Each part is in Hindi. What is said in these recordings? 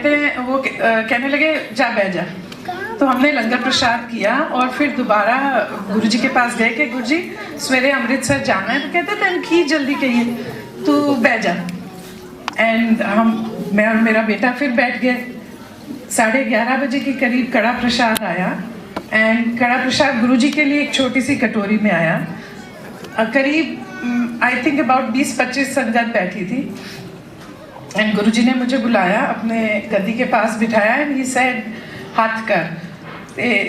कहते हैं वो कहने लगे जा बैठ जा। तो हमने लंगर प्रसाद किया और फिर दोबारा गुरुजी के पास गए कि गुरुजी सवेरे अमृतसर जाना है। तो कहते थे की जल्दी कहिए तू बैठ जा। एंड मैं और मेरा बेटा फिर बैठ गए। 11:30 बजे के करीब कड़ा प्रसाद आया एंड कड़ा प्रसाद गुरुजी के लिए एक छोटी सी कटोरी में आया। करीब आई थिंक अबाउट 20-25 संगत बैठी थी एंड गुरुजी ने मुझे बुलाया, अपने गद्दी के पास बिठाया एंड ही सेड हाथ कर।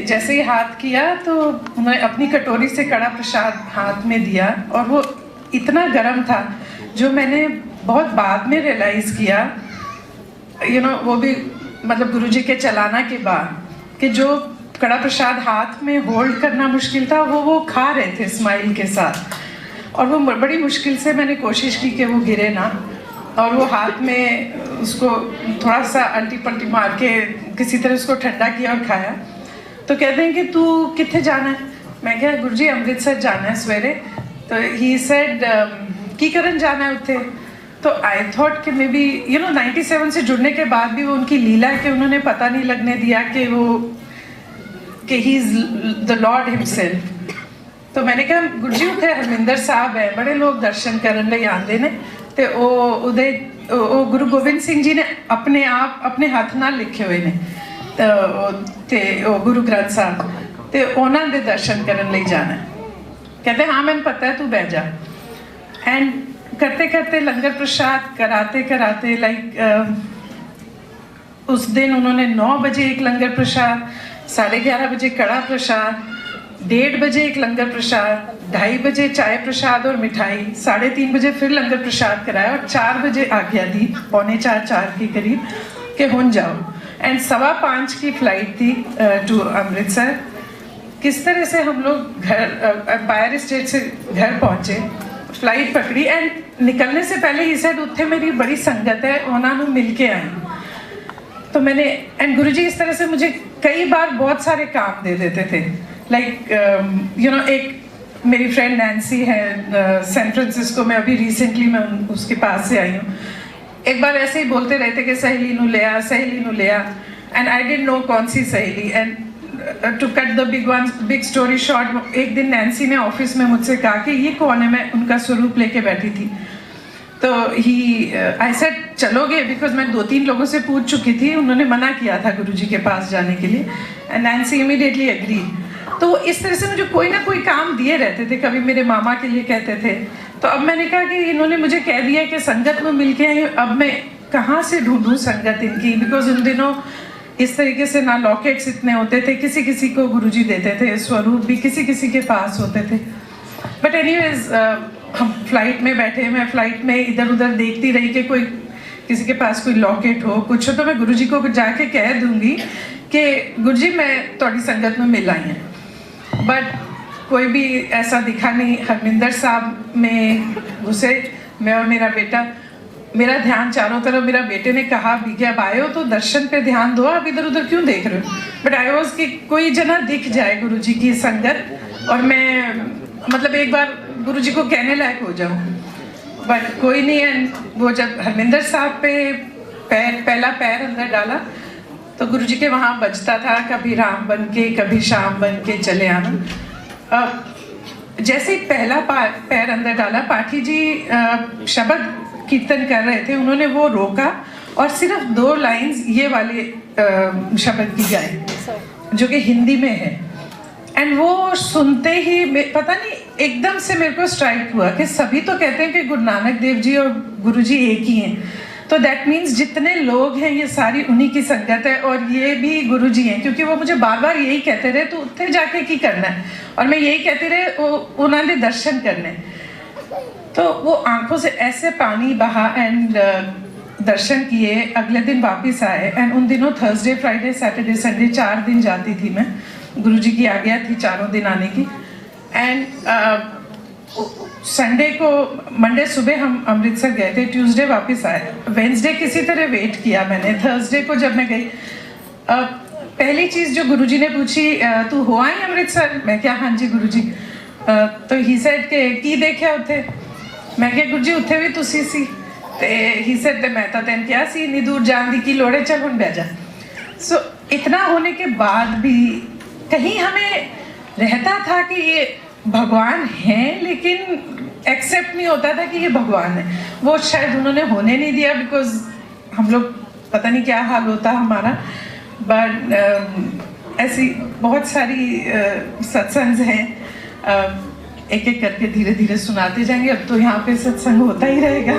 जैसे ही हाथ किया तो उन्होंने अपनी कटोरी से कड़ा प्रसाद हाथ में दिया और वो इतना गर्म था जो मैंने बहुत बाद में रियलाइज़ किया, वो भी मतलब गुरुजी के चलाना के बाद, कि जो कड़ा प्रसाद हाथ में होल्ड करना मुश्किल था वो खा रहे थे स्माइल के साथ। और वो बड़ी मुश्किल से मैंने कोशिश की कि वो गिरे ना, और वो हाथ में उसको थोड़ा सा अल्टी पल्टी मार के किसी तरह उसको ठंडा किया और खाया। तो कहते हैं कि तू कितने जाना है? मैं कहा गुरुजी अमृतसर जाना है सवेरे। तो ही सेड की करन जाना है उत्थे। तो आई थॉट कि मे बी 97 से जुड़ने के बाद भी वो उनकी लीला है कि उन्होंने पता नहीं लगने दिया कि he is the Lord himself. तो मैंने कहा गुरुजी उत्थे हरमिंदर साहब है, बड़े लोग दर्शन करने लिए आते हैं। तो गुरु गोबिंद सिंह जी ने अपने आप अपने हाथ नाल लिखे हुए ने गुरु ग्रंथ साहब, तो उन्होंने दे दर्शन करने लिए जाना। कहते हाँ मैंने पता है तू बैठ जा। एंड करते करते लंगर प्रसाद कराते कराते उस दिन उन्होंने 9 बजे एक लंगर प्रसाद, 11:30 बजे कड़ा प्रसाद, 1:30 बजे एक लंगर प्रसाद, 2:30 बजे चाय प्रसाद और मिठाई, 3:30 बजे फिर लंगर प्रसाद कराया और 4 बजे आज्ञा दी, 4:45 के करीब कि हुन जाओ। एंड 5:15 की फ्लाइट थी टू अमृतसर। किस तरह से हम लोग घर एम्पायर स्टेट से घर पहुँचे, फ्लाइट पकड़ी एंड निकलने से पहले ही सेड उत्थे मेरी बड़ी संगत है, उन्होंने मिल के आई। तो मैंने एंड गुरुजी इस तरह से मुझे कई बार बहुत सारे काम दे देते थे। एक मेरी फ्रेंड नैन्सी है सैन फ्रांसिस्को में, अभी रिसेंटली मैं उसके पास से आई हूँ। एक बार ऐसे ही बोलते रहते कि सहेली नू ले आ एंड आई डिडंट नो कौन सी सहेली। And to cut the big story short, एक दिन नैन्सी ने ऑफिस में मुझसे कहा कि ये कौन है, मैं उनका स्वरूप लेके बैठी थी। तो आई सेड चलोगे, बिकॉज मैं 2-3 लोगों से पूछ चुकी थी, उन्होंने मना किया था गुरुजी के पास जाने के लिए एंड नैन्सी इमीडिएटली एग्री। तो इस तरह से मुझे कोई ना कोई काम दिए रहते थे, कभी मेरे मामा के लिए कहते थे। तो अब मैंने कहा कि इन्होंने मुझे कह दिया कि संगत में मिल के आई, अब मैं कहाँ से ढूंढूं संगत इनकी, बिकॉज उन दिनों इस तरीके से ना लॉकेट्स इतने होते थे, किसी किसी को गुरुजी देते थे, स्वरूप भी किसी किसी के पास होते थे। बट एनीवेज हम फ्लाइट में बैठे, मैं फ्लाइट में इधर उधर देखती रही कि कोई किसी के पास कोई लॉकेट हो कुछ हो, तो मैं गुरुजी को जाके कह दूंगी कि गुरुजी मैं थोड़ी संगत में मिल आई हैं। बट कोई भी ऐसा दिखा नहीं। हरमिंदर साहब में घुसे, मैं और मेरा बेटा, मेरा ध्यान चारों तरफ, मेरा बेटे ने कहा भी कि अब आए हो तो दर्शन पे ध्यान दो, आप इधर उधर क्यों देख रहे हो। बट आई वॉज कि कोई जना दिख जाए गुरुजी की संगत और मैं मतलब एक बार गुरुजी को कहने लायक हो जाऊं। बट कोई नहीं। एंड वो जब हरमिंदर साहब पे पहला पैर अंदर डाला तो गुरुजी के वहाँ बजता था, कभी राम बन के कभी श्याम बन के चले आना। जैसे ही पहला पैर अंदर डाला, पाठी जी शब्द कीर्तन कर रहे थे, उन्होंने वो रोका और सिर्फ 2 लाइंस ये वाले शब्द की गाए जो कि हिंदी में है। एंड वो सुनते ही पता नहीं एकदम से मेरे को स्ट्राइक हुआ कि सभी तो कहते हैं कि गुरु नानक देव जी और गुरु जी एक ही हैं, तो दैट मीन्स जितने लोग हैं ये सारी उन्हीं की संगत है और ये भी गुरु जी हैं। क्योंकि वो मुझे बार बार यही कहते रहे तो उत्थे जाके की करना है, और मैं यही कहती रहे उन्होंने दर्शन करने। तो वो आंखों से ऐसे पानी बहा एंड दर्शन किए। अगले दिन वापस आए एंड उन दिनों थर्सडे फ्राइडे सैटरडे संडे 4 दिन जाती थी मैं, गुरुजी की आज्ञा थी 4 दिन आने की। एंड संडे को, मंडे सुबह हम अमृतसर गए थे, ट्यूसडे वापस आए, वेंसडे किसी तरह वेट किया मैंने। थर्सडे को जब मैं गई, पहली चीज़ जो गुरुजी ने पूछी, तू हो आई अमृतसर? मैं क्या हाँ जी गुरुजी। तो ही सेड के की देखा उत्थे? मैं क्या गुरुजी उत्थे भी तुसी सी। ਤੇ ही said ਤੇ मैं तो ਤੈਨੂੰ ਕਿਹਾ ਸੀ ਇੰਨੀ ਦੂਰ ਜਾਣ ਦੀ ਕੀ ਲੋੜ है, चल ਹੁਣ ਬਹਿ जा। सो इतना होने के बाद भी कहीं हमें रहता था कि ये भगवान है, लेकिन एक्सेप्ट नहीं होता था कि ये भगवान है। वो शायद उन्होंने होने नहीं दिया, बिकॉज हम लोग पता नहीं क्या हाल होता हमारा। बट ऐसी बहुत सारी सत्संग हैं, एक एक करके धीरे धीरे सुनाते जाएंगे। अब तो यहाँ पे सत्संग होता ही रहेगा।